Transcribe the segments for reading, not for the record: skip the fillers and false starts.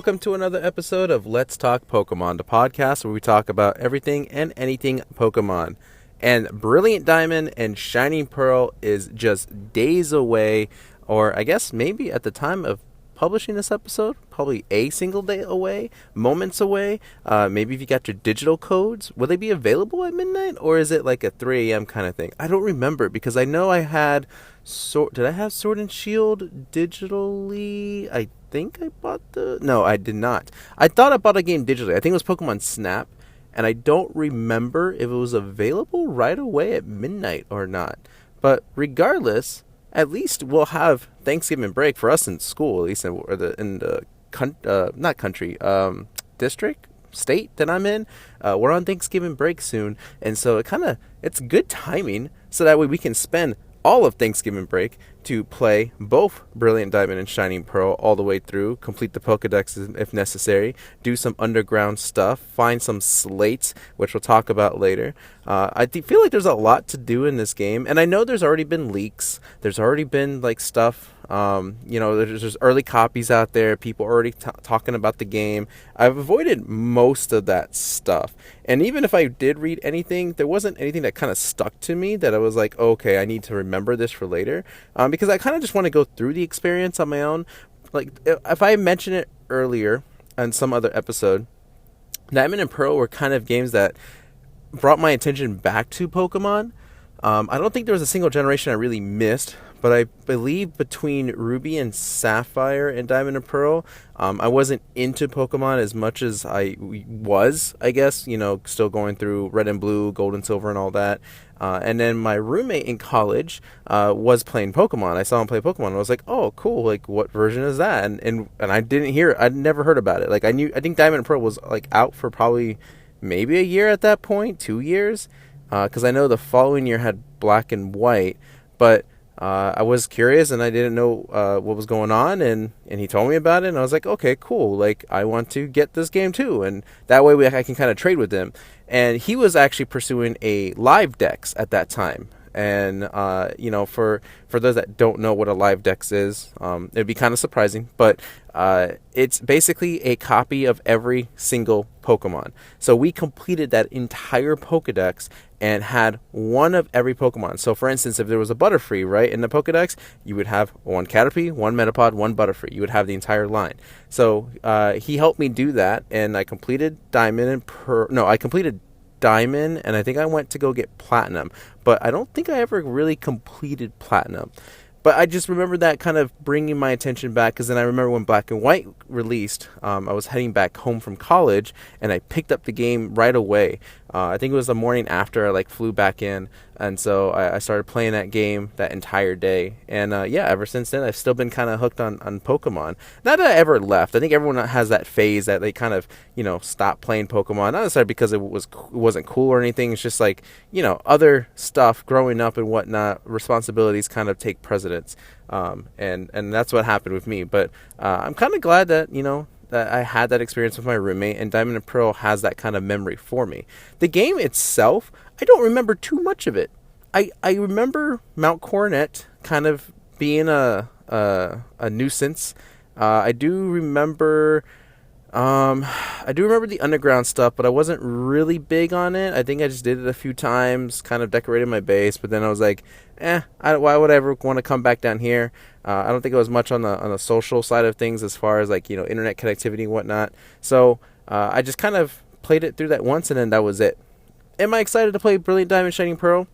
welcome to another episode of Let's Talk Pokemon, the podcast where we talk about everything and anything Pokemon. And Brilliant Diamond and Shining Pearl is just days away, or I guess maybe at the time of publishing this episode, probably a single day away, moments away. Maybe if you got your digital codes, will they be available at midnight, or is it like a 3 a.m. kind of thing? I don't remember because I know I had did I have Sword and Shield digitally? I think I bought no, I did not. I thought I bought a game digitally. I think it was Pokemon Snap, and I don't remember if it was available right away at midnight or not. But regardless, at least we'll have Thanksgiving break for us in school, at least in the not country, district, state that I'm in. We're on Thanksgiving break soon, and so it's good timing, so that way we can spend all of Thanksgiving break to play both Brilliant Diamond and Shining Pearl all the way through, complete the Pokedex if necessary, do some underground stuff, find some slates, which we'll talk about later. I feel like there's a lot to do in this game, and I know there's already been leaks. There's already been like stuff, there's early copies out there, people already talking about the game. I've avoided most of that stuff, and even if I did read anything, there wasn't anything that kind of stuck to me that I was like, okay, I need to remember this for later. Because I kind of just want to go through the experience on my own. Like, if I mentioned it earlier on some other episode, Diamond and Pearl were kind of games that brought my attention back to Pokemon. I don't think there was a single generation I really missed, but I believe between Ruby and Sapphire and Diamond and Pearl, I wasn't into Pokemon as much as I was, I guess, still going through Red and Blue, Gold and Silver and all that. And then my roommate in college was playing Pokemon. I saw him play Pokemon, and I was like, oh, cool, like, what version is that? And I didn't hear it. I'd never heard about it. Like, I think Diamond and Pearl was, like, out for probably maybe a year at that point, 2 years, because I know the following year had Black and White, but I was curious and I didn't know what was going on, and he told me about it, and I was like, okay, cool, like, I want to get this game too, and that way I can kind of trade with him. And he was actually pursuing a live dex at that time. And for those that don't know what a live dex is, it'd be kind of surprising, but it's basically a copy of every single Pokemon. So we completed that entire Pokedex and had one of every Pokemon. So for instance, if there was a Butterfree, right, in the Pokedex, you would have one Caterpie, one Metapod, one Butterfree. You would have the entire line. So he helped me do that, and I completed Diamond, and I think I went to go get Platinum, but I don't think I ever really completed Platinum. But I just remember that kind of bringing my attention back, because then I remember when Black and White released, I was heading back home from college, and I picked up the game right away. I think it was the morning after I flew back in, and so I started playing that game that entire day. And ever since then, I've still been kind of hooked on Pokemon. Not that I ever left. I think everyone has that phase that they kind of, stop playing Pokemon. Not necessarily because it wasn't cool or anything. It's just like, other stuff growing up and whatnot, responsibilities kind of take precedence. And that's what happened with me. But I'm kind of glad that, that I had that experience with my roommate, and Diamond and Pearl has that kind of memory for me. The game itself, I don't remember too much of it. I remember Mount Coronet kind of being a nuisance. I do remember the underground stuff, but I wasn't really big on it. I think I just did it a few times, kind of decorated my base, but then I was like, why would I ever want to come back down here? I don't think it was much on the social side of things as far as internet connectivity and whatnot. So I just kind of played it through that once, and then that was it. Am I excited to play Brilliant Diamond Shining Pearl?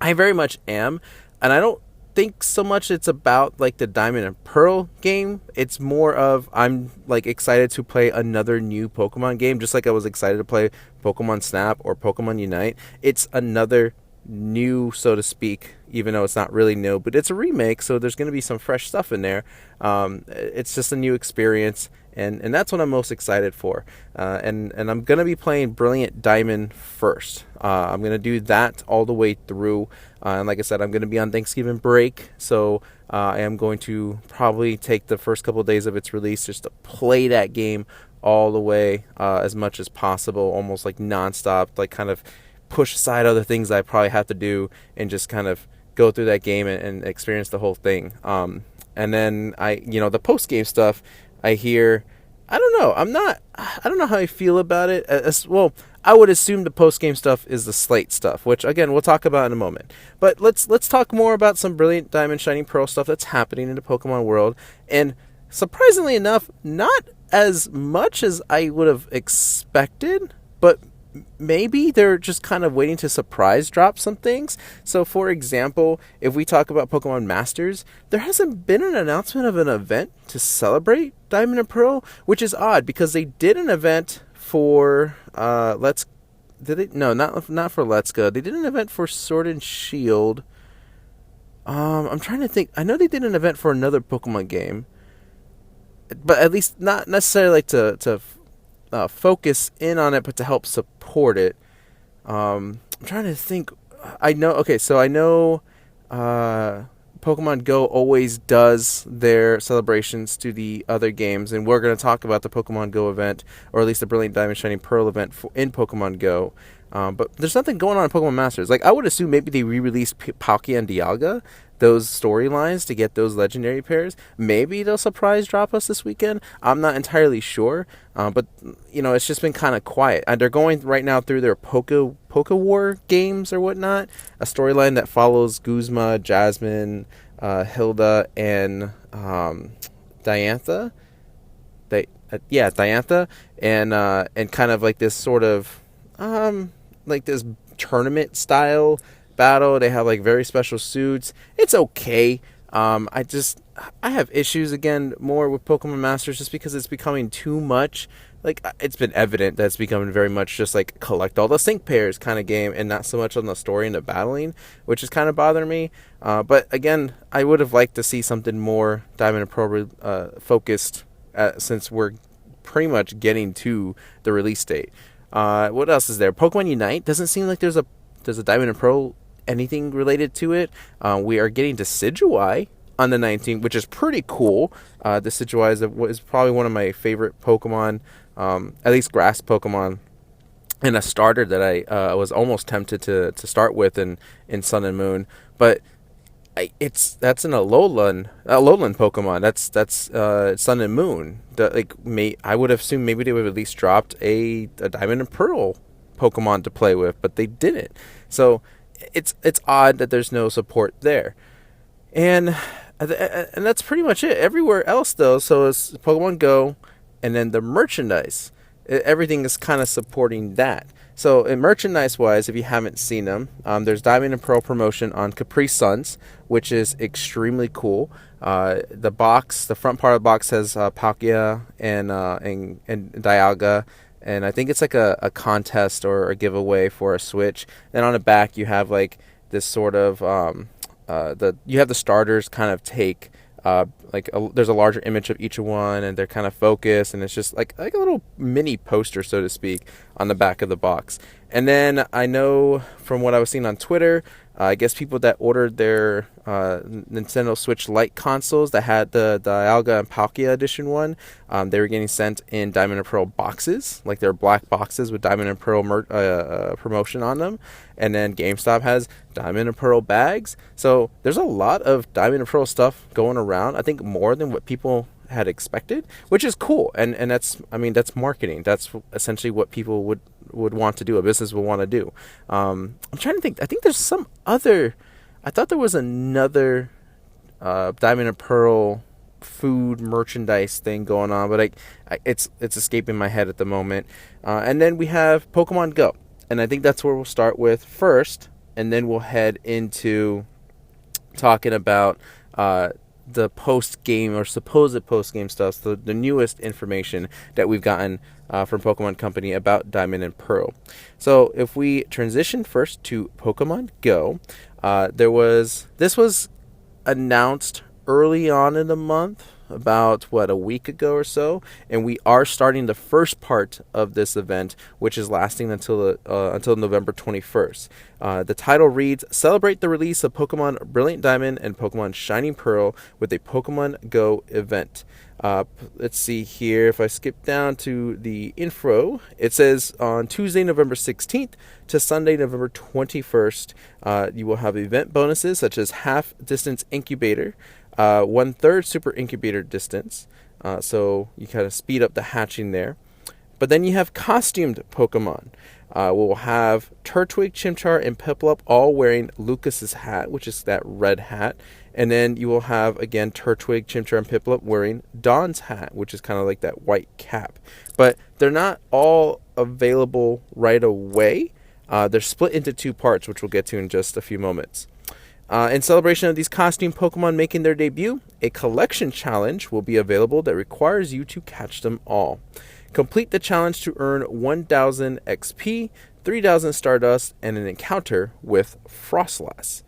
I very much am, and I don't think so much it's about the Diamond and Pearl game. It's more of I'm excited to play another new Pokemon game, just like I was excited to play Pokemon Snap or Pokemon Unite. It's another new, so to speak, even though it's not really new, but it's a remake, so there's going to be some fresh stuff in there. It's just a new experience, and that's what I'm most excited for. And I'm going to be playing Brilliant Diamond first. I'm going to do that all the way through, and like I said, I'm going to be on Thanksgiving break, so I am going to probably take the first couple of days of its release just to play that game all the way, as much as possible, almost nonstop, kind of push aside other things I probably have to do and just kind of go through that game and experience the whole thing. And then the post-game stuff, I hear I don't know. I don't know how I feel about it. Well, I would assume the post game stuff is the slate stuff, which again we'll talk about in a moment. But let's talk more about some Brilliant Diamond Shining Pearl stuff that's happening in the Pokemon world. And surprisingly enough, not as much as I would have expected, but maybe they're just kind of waiting to surprise drop some things. So, for example, if we talk about Pokemon Masters, there hasn't been an announcement of an event to celebrate Diamond and Pearl, which is odd because they did an event for Let's. Did they? No, not for Let's Go. They did an event for Sword and Shield. I'm trying to think. I know they did an event for another Pokemon game, but at least not necessarily like to focus in on it, but to help support it. I'm trying to think. I know. Okay, so I know Pokemon Go always does their celebrations to the other games, and we're going to talk about the Pokemon Go event, or at least the Brilliant Diamond Shining Pearl event in Pokemon Go. But there's nothing going on in Pokemon Masters. Like, I would assume maybe they re-released Palkia and Dialga, those storylines to get those legendary pairs. Maybe they'll surprise drop us this weekend. I'm not entirely sure. But, you know, it's just been kind of quiet. And they're going right now through their Poke War games or whatnot. A storyline that follows Guzma, Jasmine, Hilda, and Diantha. Diantha. And kind of like this sort of like this tournament style battle. They have like very special suits. It's okay. I have issues again more with Pokemon Masters just because it's becoming too much. Like, it's been evident that it's becoming very much just like collect all the sync pairs kind of game and not so much on the story and the battling, which is kind of bothering me. But again, I would have liked to see something more Diamond and Pearl focused since we're pretty much getting to the release date. What else is there? Pokemon Unite doesn't seem like there's a Diamond and Pearl anything related to it. We are getting Decidueye on the 19th, which is pretty cool. Decidueye is probably one of my favorite Pokemon, at least grass Pokemon, and a starter that I was almost tempted to start with in Sun and Moon, but that's an Alolan Pokemon. That's Sun and Moon. I would have assumed maybe they would have at least dropped a Diamond and Pearl Pokemon to play with, but they didn't. So it's odd that there's no support there, and that's pretty much it. Everywhere else though, so it's Pokemon Go, and then the merchandise. Everything is kind of supporting that. So, in merchandise-wise, if you haven't seen them, there's Diamond and Pearl promotion on Capri Suns, which is extremely cool. The front part of the box has Palkia and Dialga, and I think it's like a contest or a giveaway for a Switch. Then on the back, you have like this sort of you have the starters kind of take. There's a larger image of each one, and they're kind of focused, and it's just like a little mini poster, so to speak, on the back of the box. And then I know from what I was seeing on Twitter, I guess people that ordered their Nintendo Switch Lite consoles that had the Dialga and Palkia edition one, they were getting sent in Diamond and Pearl boxes, like they're black boxes with Diamond and Pearl promotion on them. And then GameStop has Diamond and Pearl bags. So there's a lot of Diamond and Pearl stuff going around. I think more than what people had expected, which is cool. And that's marketing. That's essentially what people would want to do, a business would want to do. I'm trying to think. I think there's some other. I thought there was another Diamond and Pearl food merchandise thing going on, but it's escaping my head at the moment. And then we have Pokemon Go, and I think that's where we'll start with first, and then we'll head into talking about the post-game or supposed post-game stuff, so the newest information that we've gotten from Pokemon Company about Diamond and Pearl. So if we transition first to Pokemon Go, this was announced early on in the month, about a week ago or so, and we are starting the first part of this event, which is lasting until November 21st. The title reads, "Celebrate the release of Pokemon Brilliant Diamond and Pokemon Shining Pearl with a Pokemon Go event." Let's see here. If I skip down to the info, it says on Tuesday, November 16th to Sunday, November 21st, you will have event bonuses such as half distance incubator, 1/3 super incubator distance, So you kind of speed up the hatching there. But then you have costumed Pokemon. We'll have Turtwig, Chimchar, and Piplup all wearing Lucas's hat, which is that red hat. And then you will have, again, Turtwig, Chimchar, and Piplup wearing Dawn's hat, which is kind of like that white cap. But they're not all available right away. They're split into two parts, which we'll get to in just a few moments. In celebration of these costume Pokemon making their debut, a collection challenge will be available that requires you to catch them all. Complete the challenge to earn 1,000 XP, 3,000 Stardust, and an encounter with Frostlass.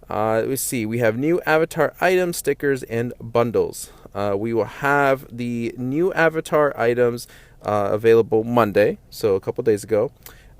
Let's see, we have new avatar items, stickers, and bundles. We will have the new avatar items available Monday, so a couple days ago,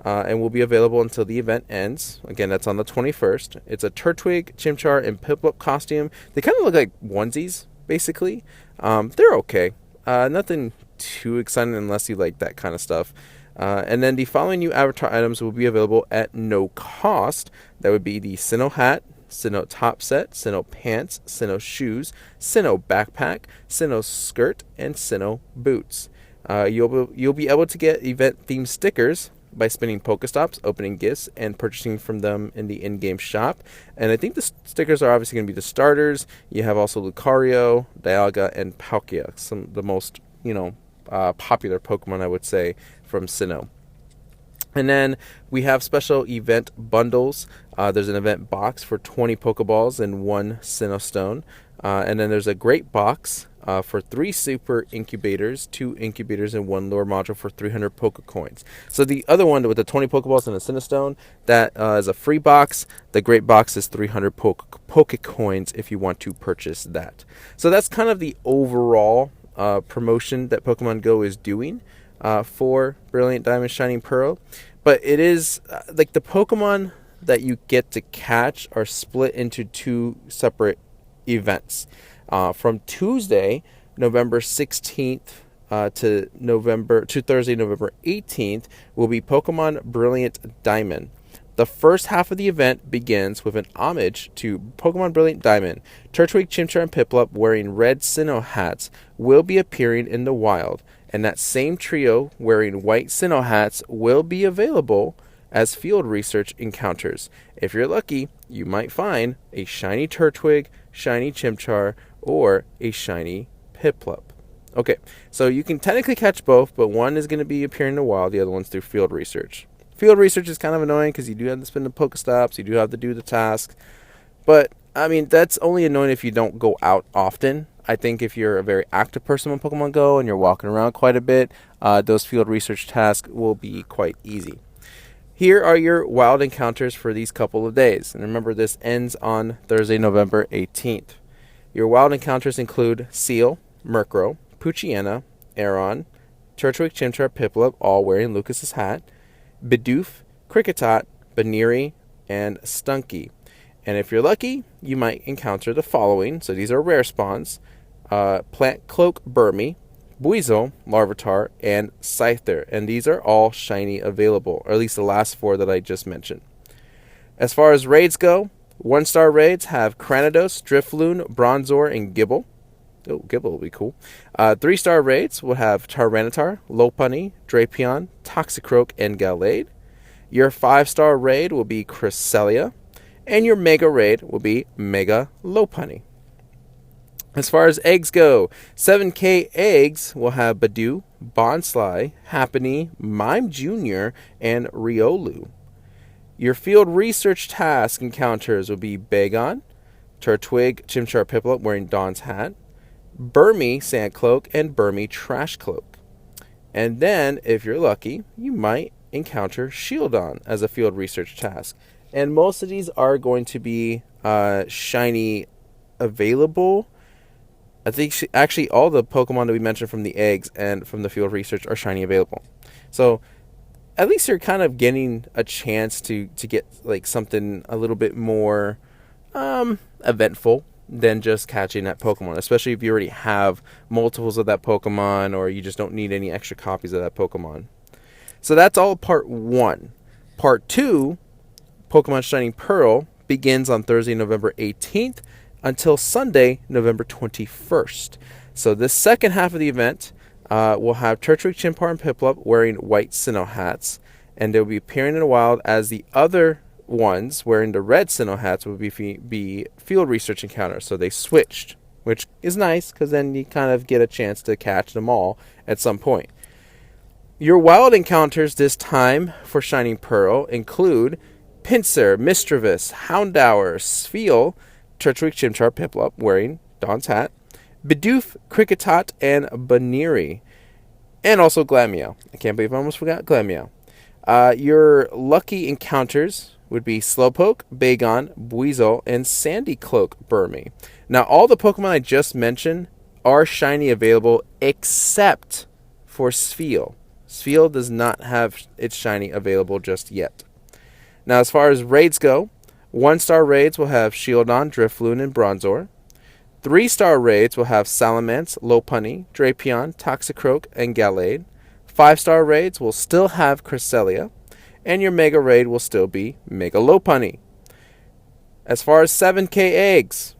and will be available until the event ends. Again, that's on the 21st. It's a Turtwig, Chimchar, and Piplup costume. They kind of look like onesies, basically. They're okay. Nothing too exciting unless you like that kind of stuff. And then the following new avatar items will be available at no cost. That would be the Sinnoh hat, Sinnoh top set, Sinnoh pants, Sinnoh shoes, Sinnoh backpack, Sinnoh skirt, and Sinnoh boots. You'll be able to get event-themed stickers by spinning Pokestops, opening gifts, and purchasing from them in the in-game shop. And I think the stickers are obviously going to be the starters. You have also Lucario, Dialga, and Palkia, some of the most, popular Pokemon, I would say, from Sinnoh. And then we have special event bundles. There's an event box for 20 Pokeballs and 1 Sinnoh Stone. And then there's a great box for 3 super incubators, 2 incubators, and 1 lure module for 300 Pokecoins. So the other one with the 20 Pokeballs and a Sinnoh Stone, that is a free box. The great box is 300 Pokecoins if you want to purchase that. So that's kind of the overall promotion that Pokemon Go is doing for Brilliant Diamond, Shining Pearl. But it is like the Pokemon that you get to catch are split into 2 separate events. From Tuesday, November 16th to Thursday, November 18th will be Pokemon Brilliant Diamond. The first half of the event begins with an homage to Pokemon Brilliant Diamond. Turtwig, Chimchar, and Piplup wearing red Sinnoh hats will be appearing in the wild, and that same trio wearing white Sinnoh hats will be available as field research encounters. If you're lucky, you might find a shiny Turtwig, shiny Chimchar, or a shiny Piplup. Okay, so you can technically catch both, but one is going to be appearing in the wild, the other one's through field research. Field research is kind of annoying because you do have to spin the Pokestops, you do have to do the task, but I mean, that's only annoying if you don't go out often. I think if you're a very active person on Pokemon Go and you're walking around quite a bit, those field research tasks will be quite easy. Here are your wild encounters for these couple of days. And remember, this ends on Thursday, November 18th. Your wild encounters include Seal, Murkrow, Poochyena, Aeron, Turtwig, Chimchar, Piplup, all wearing Lucas's hat, Bidoof, Kricketot, Baniri, and Stunky. And if you're lucky, you might encounter the following. So these are rare spawns. Plant Cloak Burmy, Buizel, Larvitar, and Scyther. And these are all shiny available, or at least the last 4 that I just mentioned. As far as raids go, 1-star raids have Cranidos, Drifloon, Bronzor, and Gibble. Oh, Gibble will be cool. 3-star raids will have Tyranitar, Lopunny, Drapion, Toxicroak, and Gallade. Your 5-star raid will be Cresselia. And your Mega raid will be Mega Lopunny. As far as eggs go, 7K eggs will have Badoo, Bonsly, Happiny, Mime Jr., and Riolu. Your field research task encounters will be Bagon, Turtwig, Chimchar, Piplup wearing Dawn's hat, Burmy Sandcloak, and Burmy Trash Cloak. And then, if you're lucky, you might encounter Shieldon as a field research task. And most of these are going to be shiny available. I think actually all the Pokemon that we mentioned from the eggs and from the field research are shiny available. So at least you're kind of getting a chance to get like something a little bit more eventful than just catching that Pokemon, especially if you already have multiples of that Pokemon or you just don't need any extra copies of that Pokemon. So that's all part 1. Part 2, Pokemon Shining Pearl, begins on Thursday, November 18th until Sunday, November 21st. So this second half of the event will have Turtwig, Chimchar, and Piplup wearing white Sinnoh hats, and they'll be appearing in the wild as the other ones wearing the red Sinnoh hats will be field research encounters. So they switched, which is nice because then you kind of get a chance to catch them all at some point. Your wild encounters this time for Shining Pearl include Pinsir, Mischievous, Houndour, Spheal, Turtwig, Chimchar, Piplup wearing Dawn's hat, Bidoof, Kricketot, and Baneri, and also Glameow. I can't believe I almost forgot Glameow. Your lucky encounters would be Slowpoke, Bagon, Buizel, and Sandycloak Burmy. Now, all the Pokemon I just mentioned are shiny available except for Spheal. Spheal does not have its shiny available just yet. Now, as far as raids go, 1-star raids will have Shieldon, Drifloon, and Bronzor. 3-star raids will have Salamence, Lopunny, Drapion, Toxicroak, and Gallade. 5-star raids will still have Cresselia, and your Mega Raid will still be Mega Lopunny. As far as 7K eggs,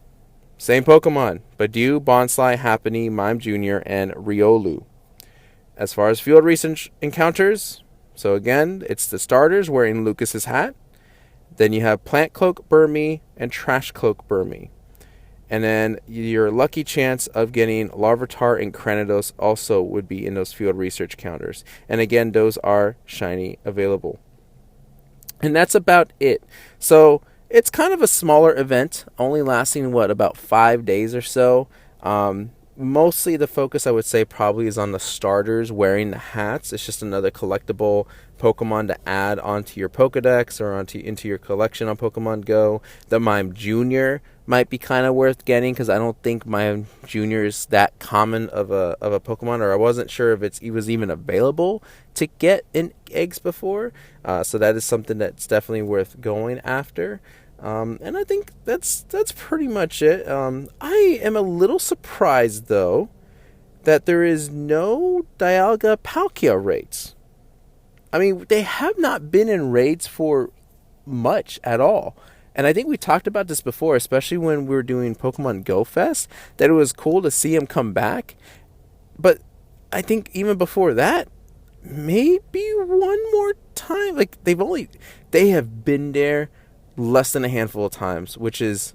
same Pokemon, Badoo, Bonsly, Happiny, Mime Jr., and Riolu. As far as field research encounters, so again, it's the starters wearing Lucas's hat. Then you have Plant Cloak Burmy and Trash Cloak Burmy. And then your lucky chance of getting Larvitar and Cranidos also would be in those field research counters. And again, those are shiny available. And that's about it. So it's kind of a smaller event, only lasting, about 5 days or so. Mostly the focus, I would say, probably is on the starters wearing the hats. It's just another collectible Pokemon to add onto your Pokedex or into your collection on Pokemon Go. The Mime Jr. might be kind of worth getting because I don't think Mime Jr. is that common of a Pokemon, or I wasn't sure if it was even available to get in eggs before. So that is something that's definitely worth going after. And I think that's pretty much it. I am a little surprised, though, that there is no Dialga Palkia raids. I mean, they have not been in raids for much at all. And I think we talked about this before, especially when we were doing Pokemon Go Fest, that it was cool to see them come back. But I think even before that, maybe one more time. Like, they have been there less than a handful of times, which is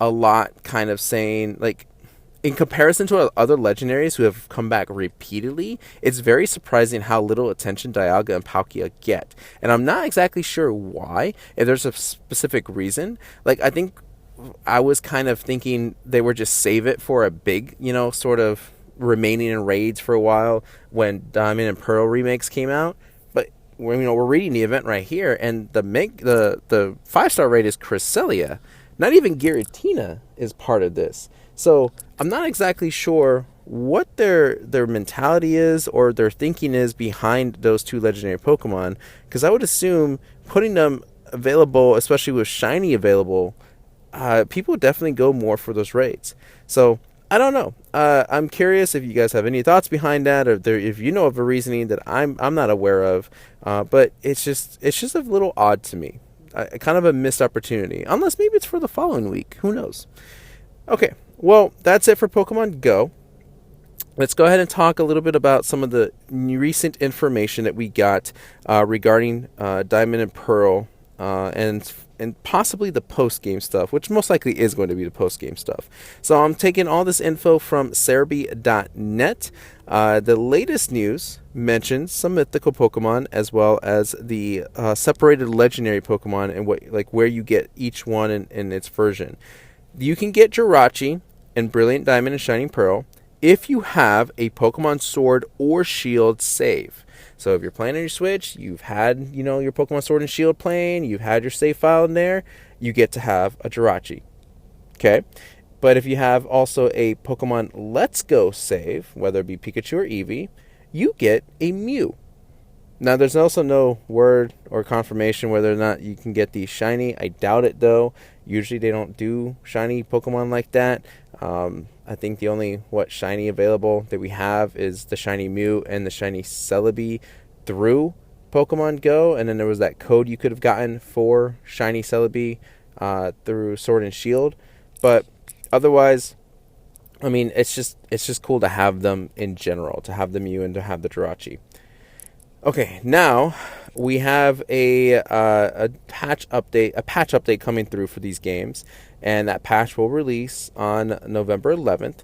a lot, kind of saying, like, in comparison to other legendaries who have come back repeatedly, it's very surprising how little attention Dialga and Palkia get. And I'm not exactly sure why, if there's a specific reason. Like, I think I was kind of thinking they were just save it for a big, sort of remaining in raids for a while when Diamond and Pearl remakes came out. We're reading the event right here, and the 5-star raid is Cresselia. Not even Giratina is part of this. So I'm not exactly sure what their mentality is or their thinking is behind those two legendary Pokemon, because I would assume putting them available, especially with shiny available, people would definitely go more for those raids. So I don't know. I'm curious if you guys have any thoughts behind that, or if you know of a reasoning that I'm not aware of. But it's just a little odd to me. Kind of a missed opportunity. Unless maybe it's for the following week. Who knows? Okay. Well, that's it for Pokemon Go. Let's go ahead and talk a little bit about some of the recent information that we got regarding Diamond and Pearl and possibly the post-game stuff, which most likely is going to be the post-game stuff. So I'm taking all this info from Cerebi.net. The latest news mentions some mythical Pokemon as well as the separated legendary Pokemon and where you get each one in its version. You can get Jirachi in Brilliant Diamond and Shining Pearl if you have a Pokemon Sword or Shield save. So if you're playing on your Switch, you've had, your Pokemon Sword and Shield playing, you've had your save file in there, you get to have a Jirachi. Okay? But if you have also a Pokemon Let's Go save, whether it be Pikachu or Eevee, you get a Mew. Now, there's also no word or confirmation whether or not you can get the shiny. I doubt it, though. Usually they don't do shiny Pokemon like that. I think the only shiny available that we have is the shiny Mew and the shiny Celebi through Pokemon Go. And then there was that code you could have gotten for shiny Celebi through Sword and Shield. But otherwise, I mean, it's just cool to have them in general, to have the Mew and to have the Jirachi. Okay, now we have a patch update coming through for these games, and that patch will release on November 11th,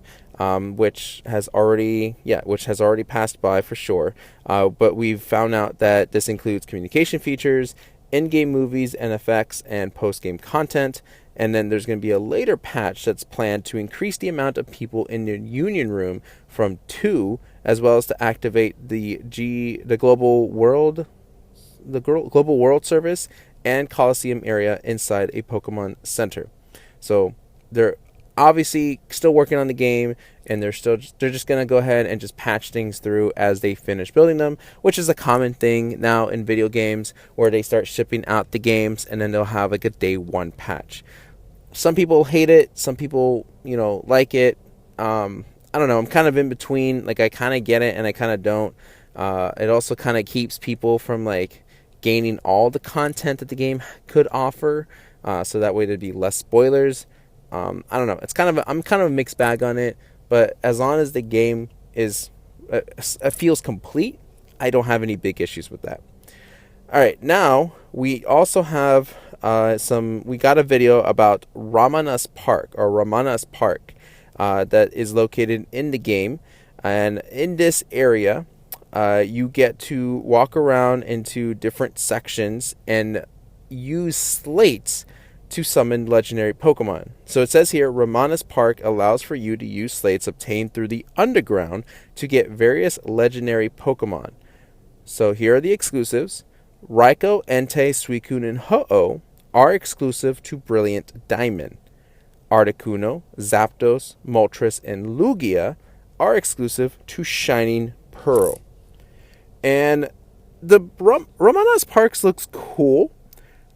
which has already passed by for sure. But we've found out that this includes communication features, in-game movies and effects, and post-game content. And then there's going to be a later patch that's planned to increase the amount of people in the Union Room from 2, as well as to activate the Global World Service and Coliseum area inside a Pokemon Center. So they're obviously still working on the game, and they're just going to go ahead and just patch things through as they finish building them, which is a common thing now in video games where they start shipping out the games and then they'll have like a day one patch. Some people hate it. Some people, like it. I don't know. I'm kind of in between. Like, I kind of get it and I kind of don't. It also kind of keeps people from, like, gaining all the content that the game could offer. So that way there'd be less spoilers. I don't know. I'm kind of a mixed bag on it. But as long as the game feels complete, I don't have any big issues with that. All right, now we also have we got a video about Ramanus Park that is located in the game, and in this area, you get to walk around into different sections and use slates to summon legendary Pokemon. So it says here, Ramanus Park allows for you to use slates obtained through the underground to get various legendary Pokemon. So here are the exclusives. Raikou, Entei, Suicune, and Ho-Oh are exclusive to Brilliant Diamond. Articuno, Zapdos, Moltres, and Lugia are exclusive to Shining Pearl. And the Ramanus Parks looks cool.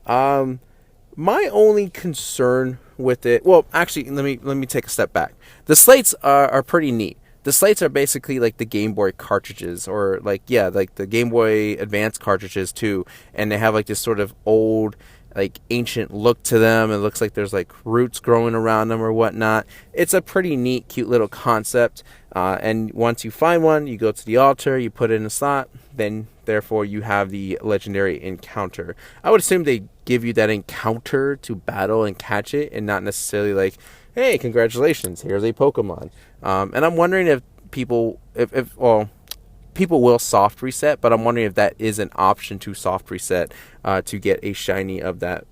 My only concern with it... Well, actually, let me take a step back. The slates are pretty neat. The slates are basically like the Game Boy cartridges, or like the Game Boy Advance cartridges too, and they have like this sort of old, like ancient look to them. It looks like there's like roots growing around them or whatnot. It's a pretty neat, cute little concept. And once you find one, you go to the altar, you put it in a slot, then therefore you have the legendary encounter. I would assume they give you that encounter to battle and catch it, and not necessarily like, hey, congratulations, here's a Pokemon. And I'm wondering if people will soft reset, but I'm wondering if that is an option to soft reset to get a shiny of that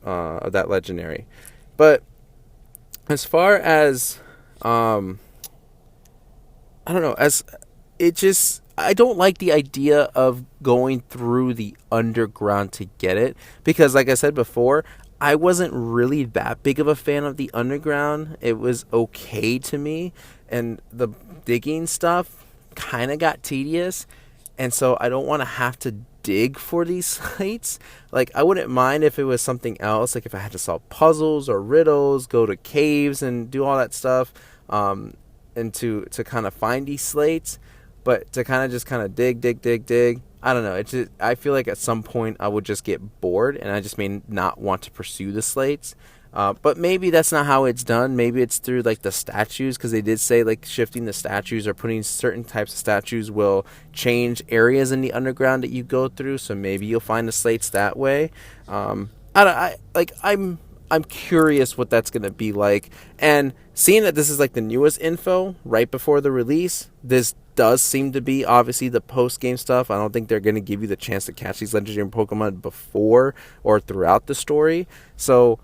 legendary. But as far as I don't know, I don't like the idea of going through the underground to get it, because like I said before, I wasn't really that big of a fan of the underground. It was okay to me, and the digging stuff kind of got tedious, and so I don't want to have to dig for these sites. Like, I wouldn't mind if it was something else, like if I had to solve puzzles or riddles, go to caves and do all that stuff, and to kind of find these slates. But to kind of dig, I don't know. I feel like at some point I would just get bored, and I just may not want to pursue the slates. But maybe that's not how it's done. Maybe it's through like the statues, because they did say like shifting the statues or putting certain types of statues will change areas in the underground that you go through. So maybe you'll find the slates that way. I'm curious what that's going to be like. And seeing that this is like the newest info right before the release, this does seem to be obviously the post-game stuff. I don't think they're going to give you the chance to catch these legendary Pokemon before or throughout the story. So,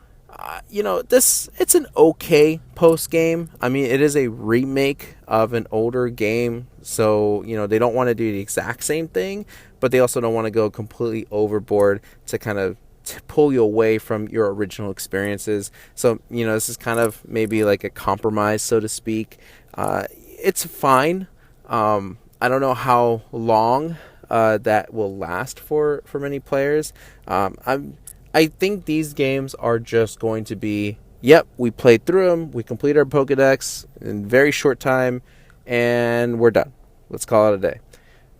it's an okay post-game. I mean, it is a remake of an older game. So, they don't want to do the exact same thing, but they also don't want to go completely overboard to kind of to pull you away from your original experiences. So, this is kind of maybe like a compromise, so to speak. It's fine. I don't know how long that will last for many players. I think these games are just going to be, yep, we played through them, we complete our Pokedex in a very short time, and we're done. Let's call it a day.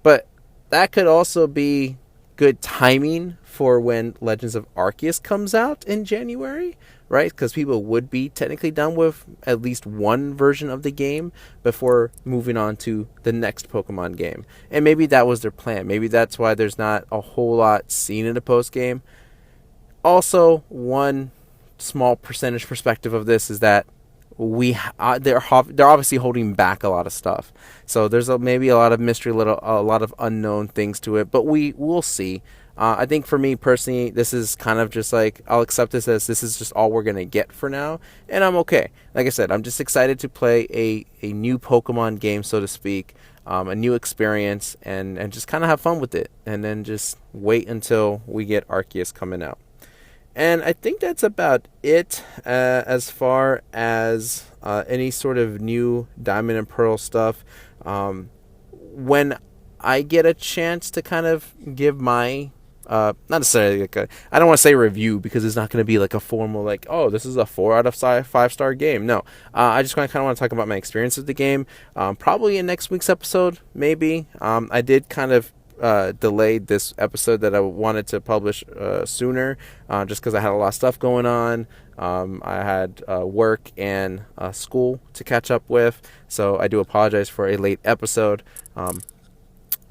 But that could also be good timing for when Legends of Arceus comes out in January, right? Because people would be technically done with at least one version of the game before moving on to the next Pokemon game. And maybe that was their plan. Maybe that's why there's not a whole lot seen in the post game. Also, one small percentage perspective of this is that they're obviously holding back a lot of stuff. So there's maybe a lot of mystery, a lot of unknown things to it, but we will see. I think for me personally, this is kind of just like, I'll accept this as this is just all we're going to get for now, and I'm okay. Like I said, I'm just excited to play a new Pokemon game, so to speak, a new experience, and just kind of have fun with it, and then just wait until we get Arceus coming out. And I think that's about it as far as any sort of new Diamond and Pearl stuff. When I get a chance to kind of give my, not necessarily like I don't want to say review because it's not going to be like a formal like, oh, this is a 4 out of 5-star game. No, I just kind of want to talk about my experience with the game. Probably in next week's episode, maybe. I did kind of delayed this episode that I wanted to publish sooner, just because I had a lot of stuff going on. I had work and school to catch up with, so I do apologize for a late episode.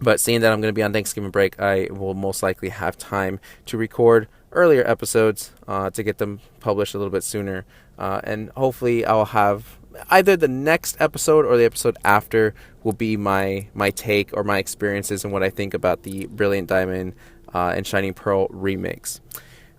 But seeing that I'm going to be on Thanksgiving break, I will most likely have time to record earlier episodes to get them published a little bit sooner, and hopefully I'll have either the next episode or the episode after will be my take or my experiences and what I think about the Brilliant Diamond and Shining Pearl remakes.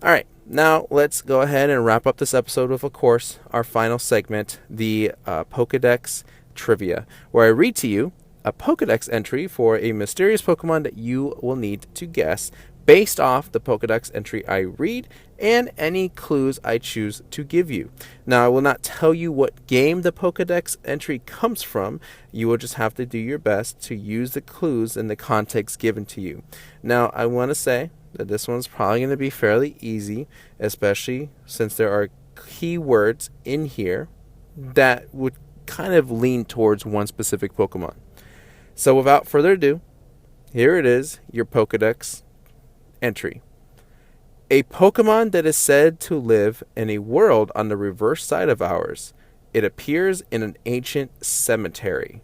All right, now let's go ahead and wrap up this episode with, of course, our final segment, the Pokedex Trivia, where I read to you a Pokedex entry for a mysterious Pokemon that you will need to guess based off the Pokedex entry I read and any clues I choose to give you. Now, I will not tell you what game the Pokedex entry comes from. You will just have to do your best to use the clues in the context given to you. Now, I want to say that this one's probably going to be fairly easy, especially since there are keywords in here that would kind of lean towards one specific Pokemon. So without further ado, here it is, your Pokedex entry. A Pokemon that is said to live in a world on the reverse side of ours. It appears in an ancient cemetery.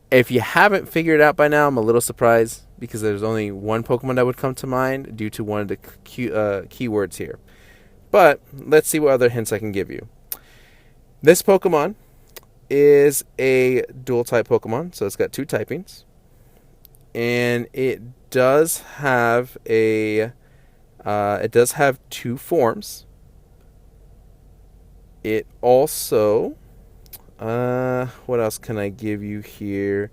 If you haven't figured it out by now, I'm a little surprised because there's only one Pokemon that would come to mind due to one of the keywords here. But let's see what other hints I can give you. This Pokemon is a dual type Pokemon, so it's got 2 typings. And it does have it does have 2 forms. It also, what else can I give you here?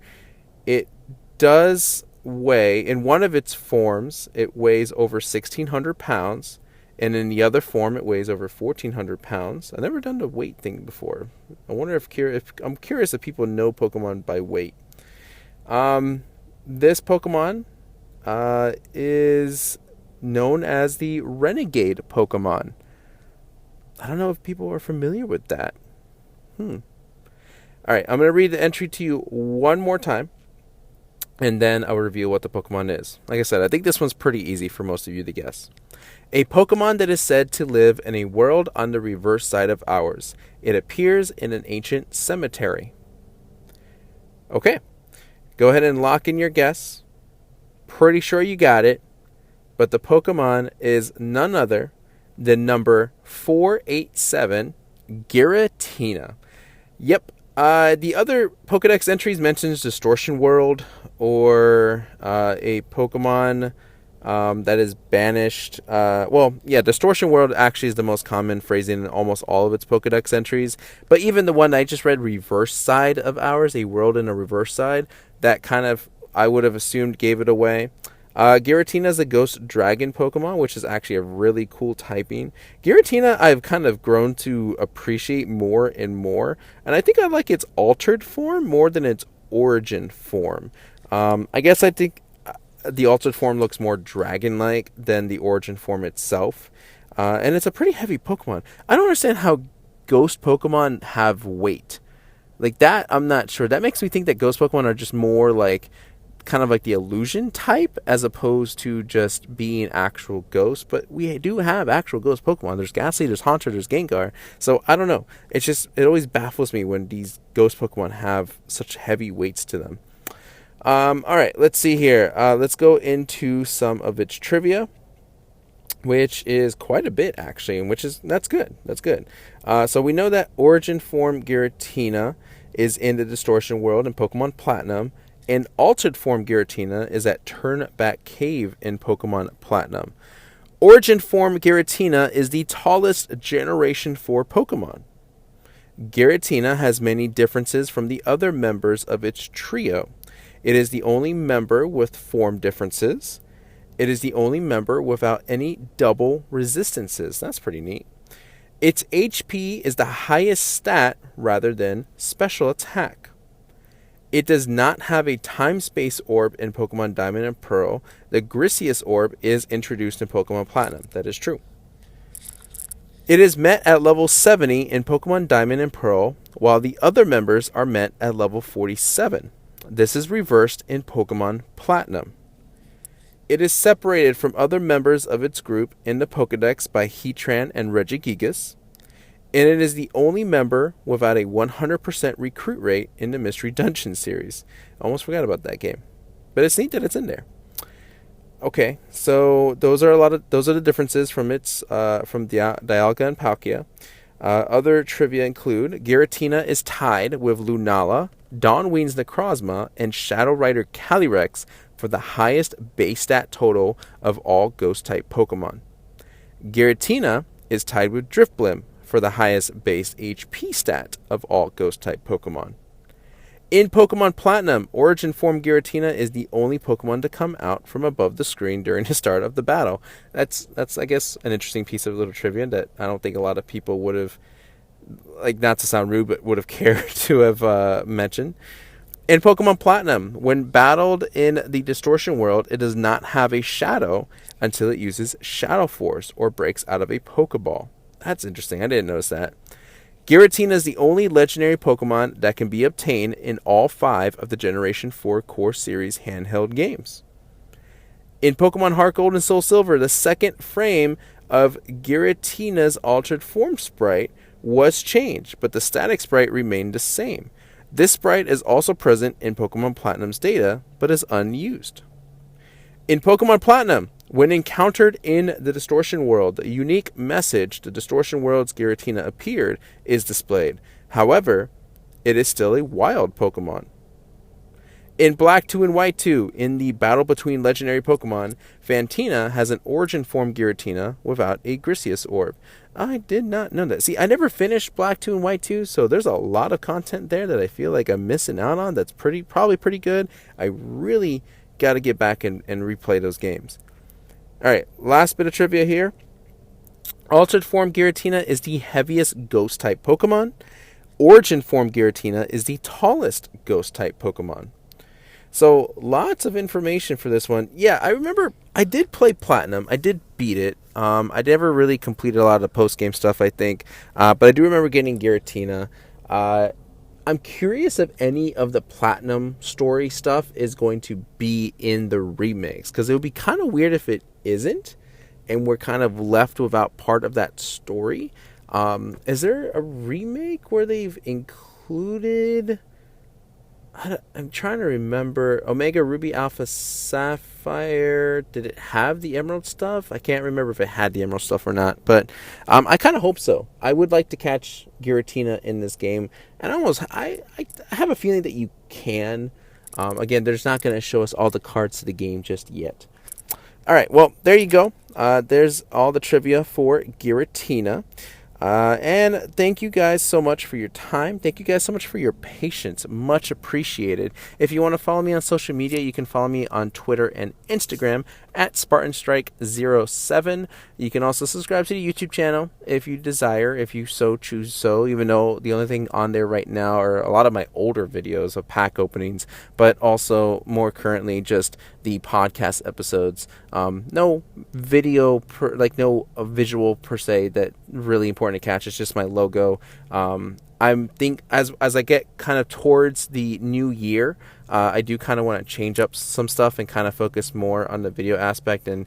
It does weigh, in one of its forms, it weighs over 1,600 pounds. And in the other form, it weighs over 1,400 pounds. I've never done the weight thing before. I wonder if I'm curious if people know Pokemon by weight. This Pokemon is known as the Renegade Pokemon. I don't know if people are familiar with that. All right, I'm going to read the entry to you one more time, and then I'll reveal what the Pokemon is. Like I said, I think this one's pretty easy for most of you to guess. A Pokemon that is said to live in a world on the reverse side of ours. It appears in an ancient cemetery. Okay, go ahead and lock in your guess. Pretty sure you got it, but the Pokemon is none other than number 487, Giratina. Yep. The other Pokedex entries mentions Distortion World or a Pokemon that is banished. Distortion World actually is the most common phrasing in almost all of its Pokedex entries. But even the one I just read, Reverse Side of Ours, a world in a reverse side, that kind of, I would have assumed, gave it away. Giratina is a Ghost Dragon Pokemon, which is actually a really cool typing. Giratina I've kind of grown to appreciate more and more, and I think I like its altered form more than its origin form. I guess I think the altered form looks more dragon-like than the origin form itself, and it's a pretty heavy Pokemon. I don't understand how Ghost Pokemon have weight. Like that, I'm not sure. That makes me think that Ghost Pokemon are just more like kind of like the illusion type as opposed to just being actual ghosts. But we do have actual ghost Pokemon. There's Ghastly, there's Haunter, there's Gengar. So I don't know. It always baffles me when these ghost Pokemon have such heavy weights to them. All right, let's see here. Let's go into some of its trivia, which is quite a bit actually, and that's good. That's good. So we know that Origin Form Giratina is in the Distortion World in Pokemon Platinum, and Altered Form Giratina is at Turnback Cave in Pokemon Platinum. Origin Form Giratina is the tallest Generation 4 Pokemon. Giratina has many differences from the other members of its trio. It is the only member with form differences. It is the only member without any double resistances. That's pretty neat. Its HP is the highest stat rather than special attack. It does not have a time-space orb in Pokemon Diamond and Pearl. The Griseous Orb is introduced in Pokemon Platinum. That is true. It is met at level 70 in Pokemon Diamond and Pearl, while the other members are met at level 47. This is reversed in Pokemon Platinum. It is separated from other members of its group in the Pokedex by Heatran and Regigigas, and it is the only member without a 100% recruit rate in the Mystery Dungeon series. I almost forgot about that game, but it's neat that it's in there. Okay, so those are the differences from Dialga and Palkia. Other trivia include Giratina is tied with Lunala, Dawnwing's Necrozma, and Shadow Rider Calyrex for the highest base stat total of all Ghost-type Pokemon. Giratina is tied with Drifblim for the highest base HP stat of all Ghost-type Pokemon. In Pokemon Platinum, Origin Form Giratina is the only Pokemon to come out from above the screen during the start of the battle. That's I guess, an interesting piece of little trivia that I don't think a lot of people would have, like, not to sound rude, but would have cared to have mentioned. In Pokemon Platinum, when battled in the Distortion World, it does not have a shadow until it uses Shadow Force or breaks out of a Pokeball. That's interesting. I didn't notice that. Giratina is the only legendary Pokemon that can be obtained in all 5 of the Generation 4 Core Series handheld games. In Pokemon Heart Gold and Soul Silver, the second frame of Giratina's altered form sprite was changed, but the static sprite remained the same. This sprite is also present in Pokemon Platinum's data, but is unused. In Pokemon Platinum, when encountered in the Distortion World, the unique message the Distortion World's Giratina appeared is displayed. However, it is still a wild Pokemon. In Black 2 and White 2, in the battle between legendary Pokemon, Fantina has an Origin Form Giratina without a Griseous Orb. I did not know that. See, I never finished Black 2 and White 2, so there's a lot of content there that I feel like I'm missing out on that's probably pretty good. I really got to get back and replay those games. Alright, last bit of trivia here. Altered Form Giratina is the heaviest Ghost-type Pokemon. Origin Form Giratina is the tallest Ghost-type Pokemon. So, lots of information for this one. Yeah, I remember I did play Platinum. I did beat it. I never really completed a lot of the post-game stuff, I think. But I do remember getting Giratina. I'm curious if any of the Platinum story stuff is going to be in the remakes. Because it would be kind of weird if it isn't. And we're kind of left without part of that story. Is there a remake where they've included... I'm trying to remember. Omega Ruby Alpha Sapphire. Did it have the Emerald stuff? I can't remember if it had the Emerald stuff or not. But I kind of hope so. I would like to catch Giratina in this game. And I have a feeling that you can. Again, they're just not going to show us all the cards to the game just yet. All right. Well, there you go. There's all the trivia for Giratina. And thank you guys so much for your time. Thank you guys so much for your patience. Much appreciated. If you want to follow me on social media, you can follow me on Twitter and Instagram at SpartanStrike07. You can also subscribe to the YouTube channel if you desire, if you so choose so, even though the only thing on there right now are a lot of my older videos of pack openings, but also more currently just the podcast episodes. No video, no visual per se that really important to catch. It's just my logo. I think as I get kind of towards the new year, I do kind of want to change up some stuff and kind of focus more on the video aspect and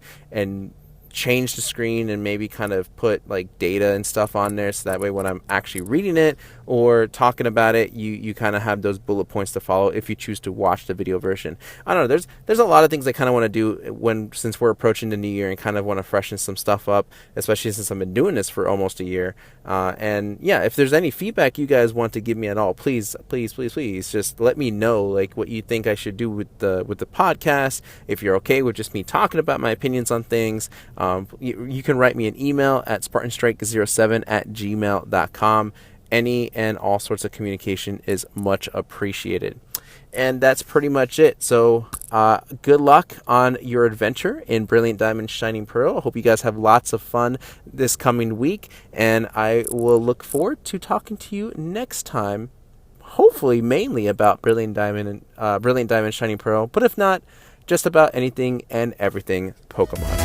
change the screen and maybe kind of put like data and stuff on there, so that way when I'm actually reading it or talking about it, you kind of have those bullet points to follow if you choose to watch the video version. I don't know, there's a lot of things I kind of want to do since we're approaching the new year, and kind of want to freshen some stuff up, especially since I've been doing this for almost a year. And yeah, if there's any feedback you guys want to give me at all, please just let me know, like, what you think I should do with the podcast. If you're okay with just me talking about my opinions on things, you can write me an email at spartanstrike07@gmail.com. Any and all sorts of communication is much appreciated. And that's pretty much it. So good luck on your adventure in Brilliant Diamond Shining Pearl. I hope you guys have lots of fun this coming week, and I will look forward to talking to you next time, hopefully mainly about Brilliant Diamond Shining Pearl, but if not, just about anything and everything Pokemon.